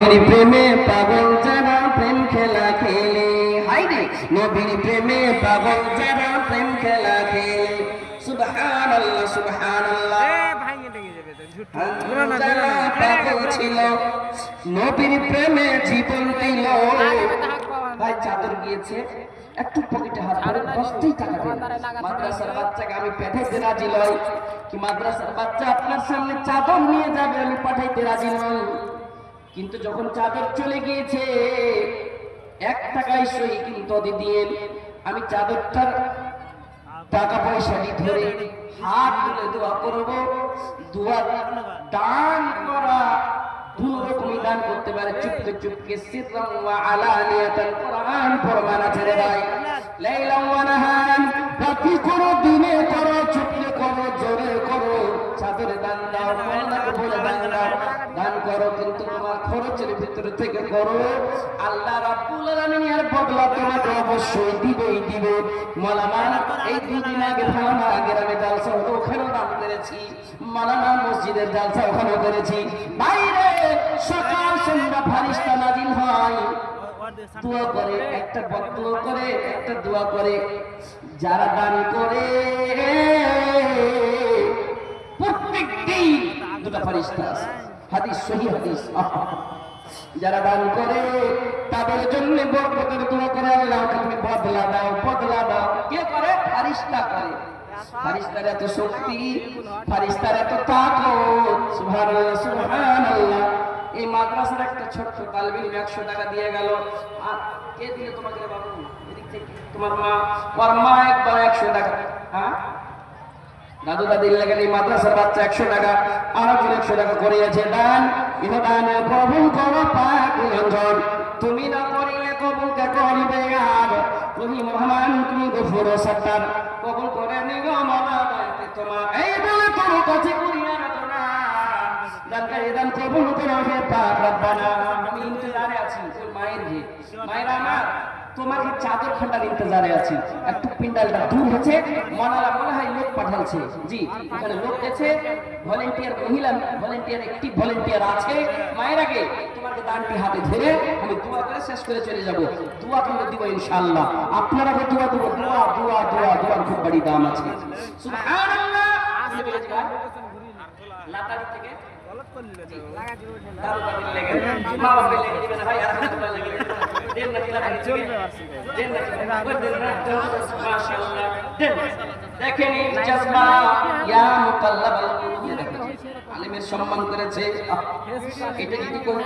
প্রেমে পাগল যারা প্রেম খেলা খেলে, হায়রে নবীর প্রেমে পাগল যারা প্রেম খেলা খেলে। সুবহানাল্লাহ সুবহানাল্লাহ। যারা পাগল ছিল নবীর প্রেমে জীবন দিল। ভাই চাদর গিয়েছে, একটু পকেটে হাত ভরে 10টি টাকা দেন। মাদ্রাসার বাচ্চাকে আমি পাঠাইতে রাজি নই, কি মাদ্রাসার বাচ্চা আপনার সামনে চাদর নিয়ে যাবে, আমি পাঠাইতে রাজি নই। কিন্তু যখন চাদর চলে গিয়েছে 1 টাকায় সই কিন্তু দিয়ে আমি চাদরটার টাকা পয়সাটি ধরে হাত তুলে দোয়া করব। দোয়া দান করা দুই রকমই দান করতে পারে, চুপকে চুপকে, সিররান ওয়া আলানিয়াতান। কোরআন ফরমান ছেড়ে দেয় লাইলান ওয়া নাহারান, রাতে করো দিনে করো, চুপকে করো জোরে করো, চাদরে দান দাও, আল্লাহকে বলে দান দাও, দান করো কিন্তু তোমার খরচের ভিতর থেকে করো। আল্লাহ রাব্বুল আলামিন এর বদলা তোমাকে অবশ্যই দিবেই দিবে। মাওলানা এই 2 দিন আগে ফালানা গ্রামে জালসা হতো, ওখানেও দান করেছি। মাওলানা মসজিদের জালসা ওখানেও করেছি। বাইরে সকাল সন্ধ্যা ফারিস্তা নাজিল হয়, দোয়া করে, একটা বদদোয়া করে, একটা দোয়া করে। যারা দান করে প্রত্যেকদিন 2টা ফারিস্তা আছে, হাদিস সহিহ হাদিস। যারা দান করে তাদের জন্য বরকতের দোয়া করে, আল্লাহ তুমি বদলা দাও, বদলা দাও। কে করে? ফারিস্তা করে। ফারিস্তার এত শক্তি, ফারিস্তার এত তাকত, সুবহানাল্লাহ সুবহানাল্লাহ। এই মাদ্রাসার একটা ছোট্ট তালিব ইলম 100 টাকা দিয়ে গেল। আর কে দিল তোমাকে বাবু? এদিক থেকে তোমার মা, ওর মা একবার 100 টাকা। হ্যাঁ, দাদু দাদির লাগে এই মাদ্রাসার বাচ্চা 100 টাকা, আর 100 টাকা করিয়েছে দান। ইহ দান কবুল করো পাক নিরঞ্জন, তুমি না করিলে কবুল কে করিবে আর? তুমি মহান, তুমি গফুর সত্তার, কবুল করে নিগো মাওলানা তোমার। এই বলে তোর কাছে করিয়া রাখনা দানকারী দান কবুল করো হে পাক রব্বানা। আমি ইন্তজারে আছি তোর মায়ের হে, মায়ের আমার তোমাকে চাদর খাটার ইন্তজারে আছি। একটু পিন্ডালটা দূর হচ্ছে, মনালা মনে হয় লোক পাঠালছে। জি, এখানে লোক গেছে, ভলেন্টিয়ার, মহিলা ভলেন্টিয়ার, একটি ভলেন্টিয়ার আছে। মায়ের আগে তোমাকে দানটি হাতে ধরে আমি দোয়া করে শেষ করে চলে যাব। দোয়া কিন্তু দিব ইনশাআল্লাহ। আপনারা দোয়া দেব, দোয়া দোয়া দোয়া, দোয়ার খুব বড় দাম আছে। সুবহানাল্লাহ। লাতারি থেকে গলত করলি লাগা দিও না, দারু দিল লাগে, মা বাবা লেগে দিবেন ভাই, আর হাত লাগে দেন না, দিলা চলবে আছে, দেন না দেন না, মাশাআল্লাহ দেন। দেখেন এই জজবা, ইয়া মুকাল্লাবাল কুলুব, আলেমের সম্মান করেছে। এটা যদি কোন